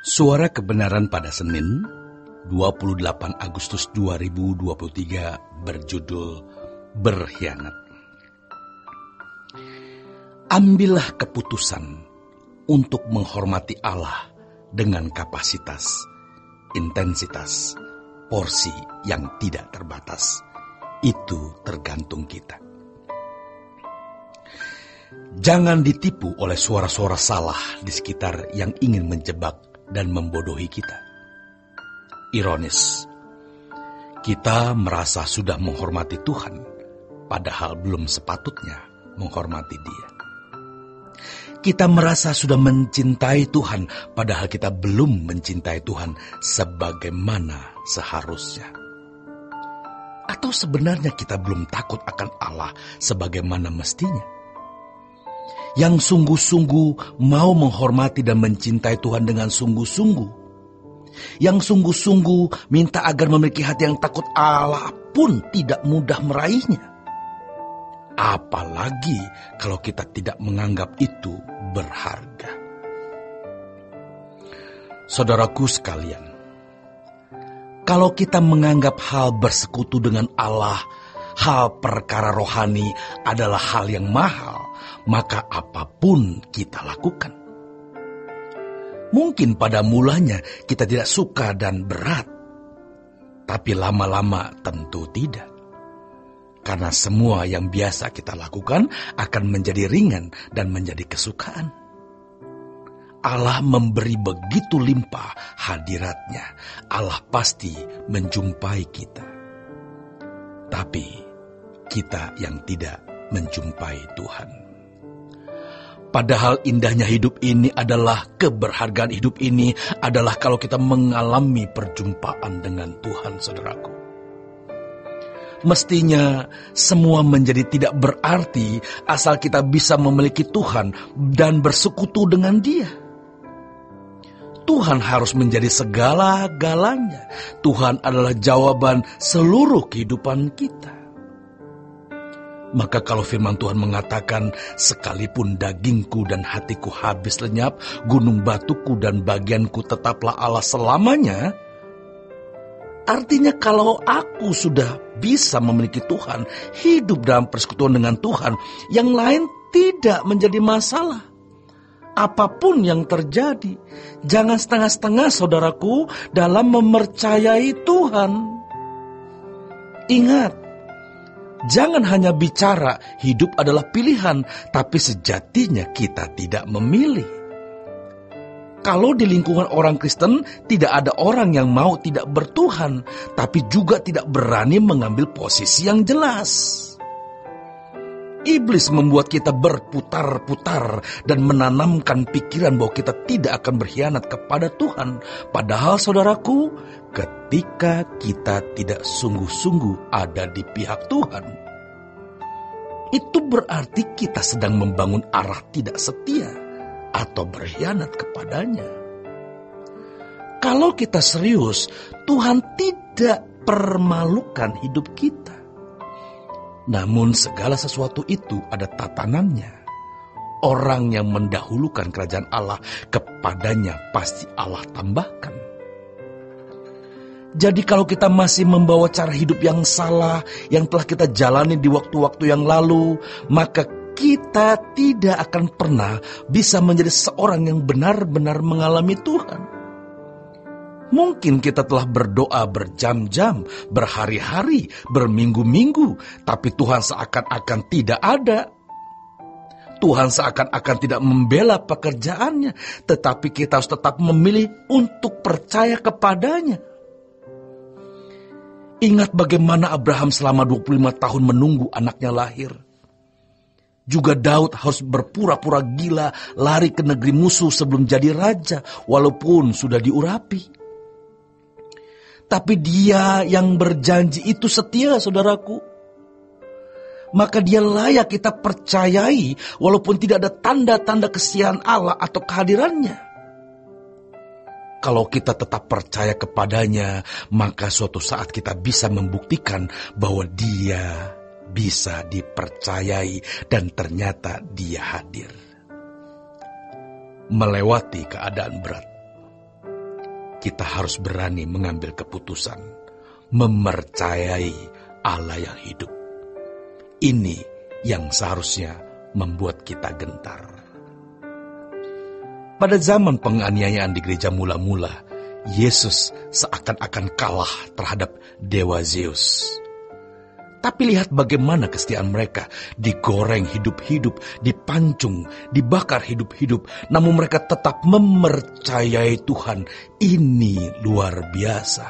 Suara Kebenaran pada Senin, 28 Agustus 2023 berjudul Berkhianat. Ambillah keputusan untuk menghormati Allah dengan kapasitas, intensitas, porsi yang tidak terbatas. Itu tergantung kita. Jangan ditipu oleh suara-suara salah di sekitar yang ingin menjebak dan membodohi kita. Ironis, kita merasa sudah menghormati Tuhan, padahal belum sepatutnya menghormati Dia. Kita merasa sudah mencintai Tuhan, padahal kita belum mencintai Tuhan sebagaimana seharusnya. Atau sebenarnya kita belum takut akan Allah sebagaimana mestinya. Yang sungguh-sungguh mau menghormati dan mencintai Tuhan dengan sungguh-sungguh. Yang sungguh-sungguh minta agar memiliki hati yang takut Allah pun tidak mudah meraihnya. Apalagi kalau kita tidak menganggap itu berharga. Saudaraku sekalian, kalau kita menganggap hal bersekutu dengan Allah, hal perkara rohani adalah hal yang mahal, maka apapun kita lakukan. Mungkin pada mulanya kita tidak suka dan berat, tapi lama-lama tentu tidak. Karena semua yang biasa kita lakukan akan menjadi ringan dan menjadi kesukaan. Allah memberi begitu limpah hadiratnya. Allah pasti menjumpai kita. Tapi kita yang tidak menjumpai Tuhan. Padahal indahnya hidup ini adalah, keberhargaan hidup ini adalah kalau kita mengalami perjumpaan dengan Tuhan, saudaraku. Mestinya semua menjadi tidak berarti asal kita bisa memiliki Tuhan dan bersekutu dengan Dia. Tuhan harus menjadi segala-galanya. Tuhan adalah jawaban seluruh kehidupan kita. Maka kalau firman Tuhan mengatakan, sekalipun dagingku dan hatiku habis lenyap, gunung batuku dan bagianku tetaplah Allah selamanya. Artinya kalau aku sudah bisa memiliki Tuhan, hidup dalam persekutuan dengan Tuhan, yang lain tidak menjadi masalah. Apapun yang terjadi, jangan setengah-setengah saudaraku dalam mempercayai Tuhan. Ingat, jangan hanya bicara hidup adalah pilihan, tapi sejatinya kita tidak memilih. Kalau di lingkungan orang Kristen, tidak ada orang yang mau tidak bertuhan, tapi juga tidak berani mengambil posisi yang jelas. Iblis membuat kita berputar-putar dan menanamkan pikiran bahwa kita tidak akan berkhianat kepada Tuhan. Padahal saudaraku, ketika kita tidak sungguh-sungguh ada di pihak Tuhan, itu berarti kita sedang membangun arah tidak setia atau berkhianat kepadanya. Kalau kita serius, Tuhan tidak permalukan hidup kita. Namun segala sesuatu itu ada tatanannya. Orang yang mendahulukan kerajaan Allah, kepadanya pasti Allah tambahkan. Jadi kalau kita masih membawa cara hidup yang salah, yang telah kita jalani di waktu-waktu yang lalu, maka kita tidak akan pernah bisa menjadi seorang yang benar-benar mengalami Tuhan. Mungkin kita telah berdoa berjam-jam, berhari-hari, berminggu-minggu, tapi Tuhan seakan-akan tidak ada. Tuhan seakan-akan tidak membela pekerjaannya, tetapi kita harus tetap memilih untuk percaya kepadanya. Ingat bagaimana Abraham selama 25 tahun menunggu anaknya lahir. Juga Daud harus berpura-pura gila lari ke negeri musuh sebelum jadi raja, walaupun sudah diurapi. Tapi dia yang berjanji itu setia, saudaraku. Maka dia layak kita percayai walaupun tidak ada tanda-tanda kesetiaan Allah atau kehadirannya. Kalau kita tetap percaya kepadanya, maka suatu saat kita bisa membuktikan bahwa Dia bisa dipercayai dan ternyata Dia hadir. Melewati keadaan berat. kita harus berani mengambil keputusan, mempercayai Allah yang hidup. Ini yang seharusnya membuat kita gentar. Pada zaman penganiayaan di gereja mula-mula, Yesus seakan-akan kalah terhadap dewa Zeus. Tapi lihat bagaimana kesetiaan mereka, digoreng hidup-hidup, dipancung, dibakar hidup-hidup, namun mereka tetap mempercayai Tuhan. Ini luar biasa.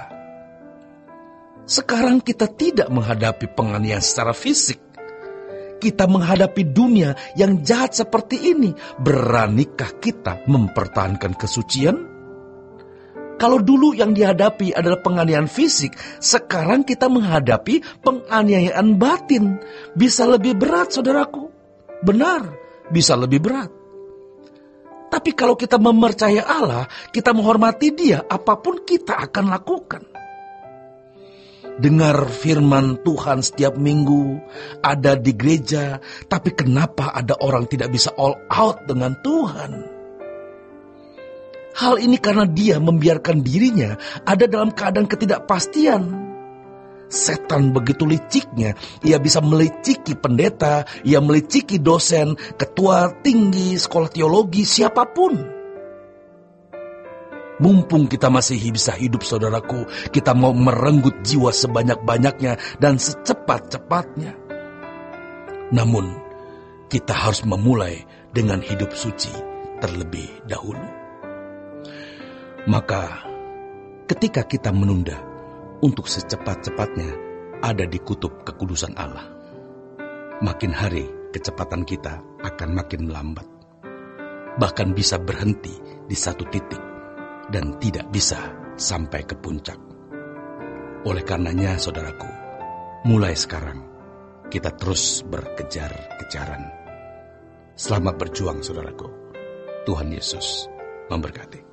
Sekarang kita tidak menghadapi penganiayaan secara fisik. Kita menghadapi dunia yang jahat seperti ini. Beranikah kita mempertahankan kesucian? Kalau dulu yang dihadapi adalah penganiayaan fisik, sekarang kita menghadapi penganiayaan batin. Bisa lebih berat, saudaraku. Benar, bisa lebih berat. Tapi kalau kita mempercayai Allah, kita menghormati Dia, apapun kita akan lakukan. Dengar firman Tuhan setiap minggu, ada di gereja, tapi kenapa ada orang tidak bisa all out dengan Tuhan? Hal ini karena dia membiarkan dirinya ada dalam keadaan ketidakpastian. Setan begitu liciknya, ia bisa meliciki pendeta, ia meliciki dosen, ketua tinggi, sekolah teologi, siapapun. Mumpung kita masih bisa hidup, saudaraku, kita mau merenggut jiwa sebanyak-banyaknya dan secepat-cepatnya. Namun, kita harus memulai dengan hidup suci terlebih dahulu. Maka, ketika kita menunda untuk secepat-cepatnya ada di kutub kekudusan Allah, makin hari kecepatan kita akan makin melambat. Bahkan bisa berhenti di satu titik dan tidak bisa sampai ke puncak. Oleh karenanya, saudaraku, mulai sekarang kita terus berkejar-kejaran. Selamat berjuang, saudaraku. Tuhan Yesus memberkati.